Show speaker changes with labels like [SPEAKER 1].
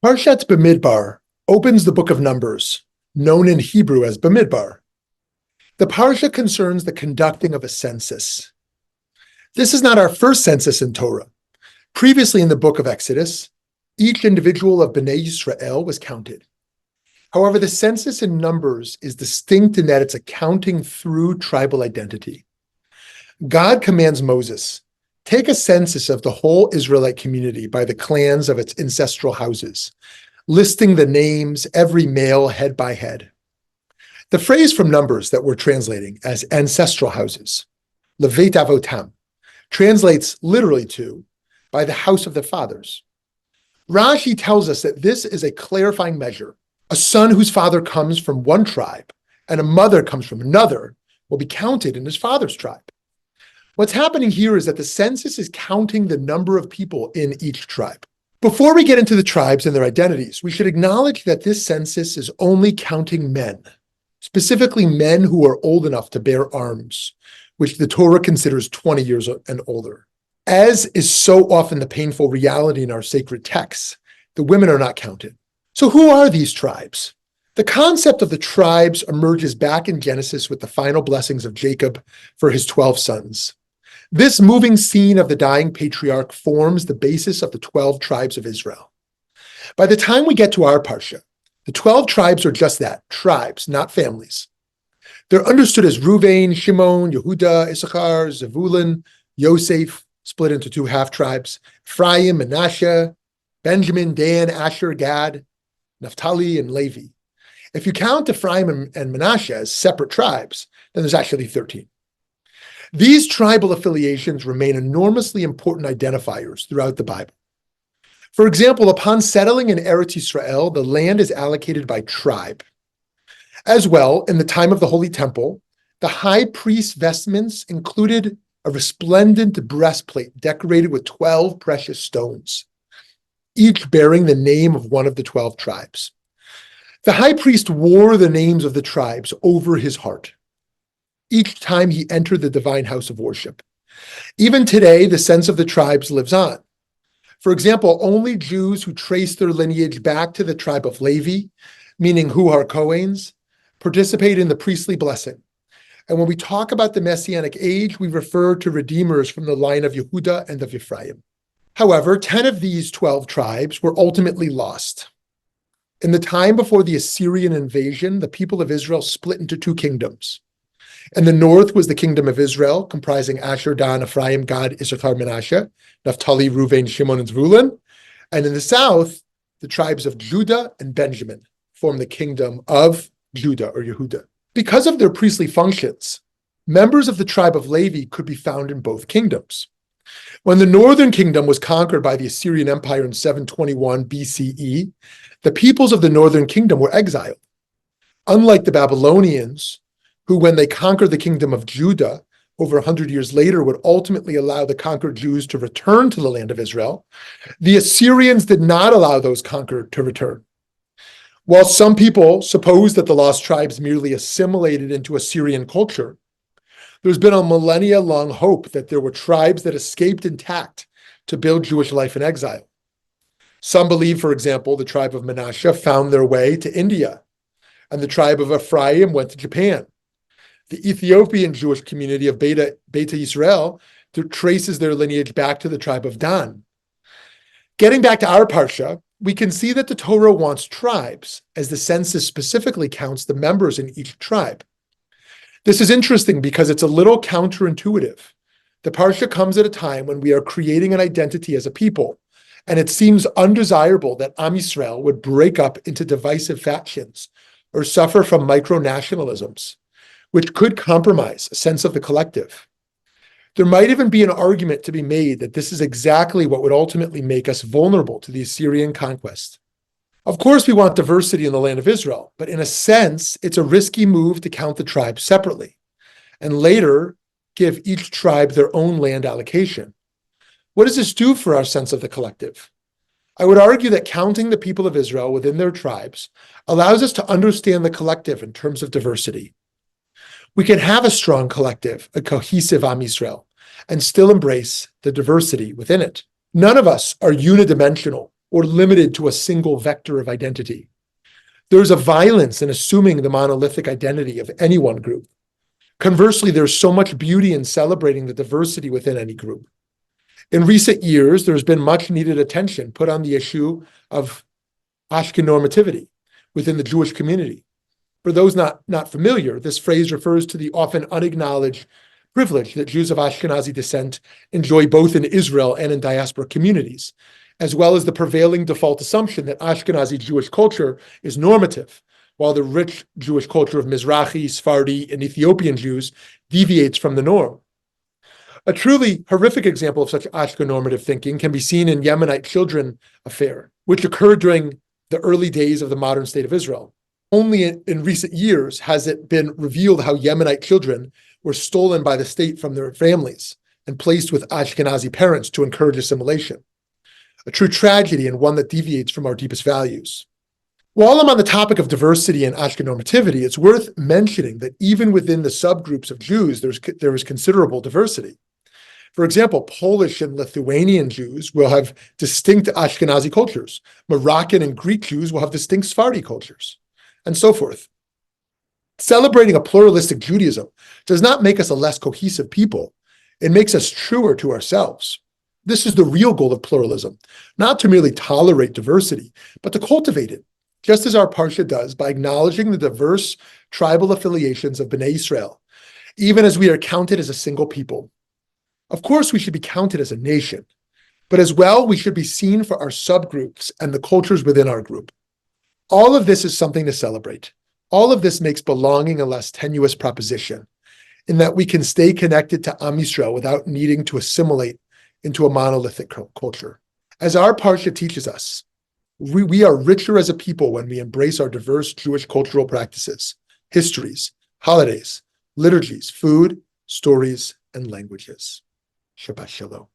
[SPEAKER 1] Parshat Bamidbar opens the book of Numbers, known in Hebrew as Bamidbar. The Parsha concerns the conducting of a census. This is not our first census in Torah. Previously in the book of Exodus, each individual of Bnei Yisrael was counted. However, the census in Numbers is distinct in that it's a counting through tribal identity. God commands Moses, take a census of the whole Israelite community by the clans of its ancestral houses, listing the names, every male head by head. The phrase from Numbers that we're translating as ancestral houses, Beit Avotam, translates literally to by the house of the fathers. Rashi tells us that this is a clarifying measure. A son whose father comes from one tribe and a mother comes from another will be counted in his father's tribe. What's happening here is that the census is counting the number of people in each tribe. Before we get into the tribes and their identities, we should acknowledge that this census is only counting men, specifically men who are old enough to bear arms, which the Torah considers 20 years and older. As is so often the painful reality in our sacred texts, the women are not counted. So who are these tribes? The concept of the tribes emerges back in Genesis with the final blessings of Jacob for his 12 sons. This moving scene of the dying patriarch forms the basis of the 12 tribes of Israel. By the time we get to our Parsha, the 12 tribes are just that, tribes, not families. They're understood as Reuven, Shimon, Yehuda, Issachar, Zevulun, Yosef, split into two half-tribes, Ephraim, Manasseh, Benjamin, Dan, Asher, Gad, Naphtali, and Levi. If you count Ephraim and Manasseh as separate tribes, then there's actually 13. These tribal affiliations remain enormously important identifiers throughout the Bible. For example, upon settling in Eretz Yisrael, the land is allocated by tribe. As well, in the time of the Holy Temple, the high priest's vestments included a resplendent breastplate decorated with 12 precious stones, each bearing the name of one of the 12 tribes. The high priest wore the names of the tribes over his heart each time he entered the divine house of worship. Even today, the sense of the tribes lives on. For example, only Jews who trace their lineage back to the tribe of Levi, meaning who are Kohanes, participate in the priestly blessing. And when we talk about the Messianic age, we refer to redeemers from the line of Yehuda and of Ephraim. However, 10 of these 12 tribes were ultimately lost. In the time before the Assyrian invasion, the people of Israel split into two kingdoms. In the north was the kingdom of Israel, comprising Asher, Dan, Ephraim, Gad, Issachar, Manasseh, Naphtali, Reuven, Shimon, and Zevulun. And in the south, the tribes of Judah and Benjamin formed the kingdom of Judah or Yehuda. Because of their priestly functions, members of the tribe of Levi could be found in both kingdoms. When the northern kingdom was conquered by the Assyrian Empire in 721 BCE, the peoples of the northern kingdom were exiled. Unlike the Babylonians, who, when they conquered the kingdom of Judah over 100 years later, would ultimately allow the conquered Jews to return to the land of Israel, the Assyrians did not allow those conquered to return. While some people suppose that the lost tribes merely assimilated into Assyrian culture, there's been a millennia-long hope that there were tribes that escaped intact to build Jewish life in exile. Some believe, for example, the tribe of Manasseh found their way to India, and the tribe of Ephraim went to Japan. The Ethiopian Jewish community of Beit Yisrael traces their lineage back to the tribe of Dan. Getting back to our Parsha, we can see that the Torah wants tribes, as the census specifically counts the members in each tribe. This is interesting because it's a little counterintuitive. The Parsha comes at a time when we are creating an identity as a people, and it seems undesirable that Am Yisrael would break up into divisive factions or suffer from micro-nationalisms, which could compromise a sense of the collective. There might even be an argument to be made that this is exactly what would ultimately make us vulnerable to the Assyrian conquest. Of course, we want diversity in the land of Israel, but in a sense, it's a risky move to count the tribes separately, and later give each tribe their own land allocation. What does this do for our sense of the collective? I would argue that counting the people of Israel within their tribes allows us to understand the collective in terms of diversity. We can have a strong collective, a cohesive Am Yisrael, and still embrace the diversity within it. None of us are unidimensional or limited to a single vector of identity. There's a violence in assuming the monolithic identity of any one group. Conversely, there's so much beauty in celebrating the diversity within any group. In recent years, there's been much needed attention put on the issue of Ashkenormativity within the Jewish community. For those not familiar, this phrase refers to the often unacknowledged privilege that Jews of Ashkenazi descent enjoy both in Israel and in diaspora communities, as well as the prevailing default assumption that Ashkenazi Jewish culture is normative, while the rich Jewish culture of Mizrahi, Sephardi, and Ethiopian Jews deviates from the norm. A truly horrific example of such Ashkenormative thinking can be seen in Yemenite children affair, which occurred during the early days of the modern state of Israel. Only in recent years has it been revealed how Yemenite children were stolen by the state from their families and placed with Ashkenazi parents to encourage assimilation. A true tragedy and one that deviates from our deepest values. While I'm on the topic of diversity and Ashkenormativity, it's worth mentioning that even within the subgroups of Jews, there is considerable diversity. For example, Polish and Lithuanian Jews will have distinct Ashkenazi cultures. Moroccan and Greek Jews will have distinct Sephardi cultures, and so forth. Celebrating a pluralistic Judaism does not make us a less cohesive people. It makes us truer to ourselves. This is the real goal of pluralism, not to merely tolerate diversity, but to cultivate it, just as our Parsha does by acknowledging the diverse tribal affiliations of Bnei Israel, even as we are counted as a single people. Of course, we should be counted as a nation, but as well, we should be seen for our subgroups and the cultures within our group. All of this is something to celebrate. All of this makes belonging a less tenuous proposition, in that we can stay connected to Am Yisrael without needing to assimilate into a monolithic culture. As our Parsha teaches us, we are richer as a people when we embrace our diverse Jewish cultural practices, histories, holidays, liturgies, food, stories, and languages. Shabbat Shalom.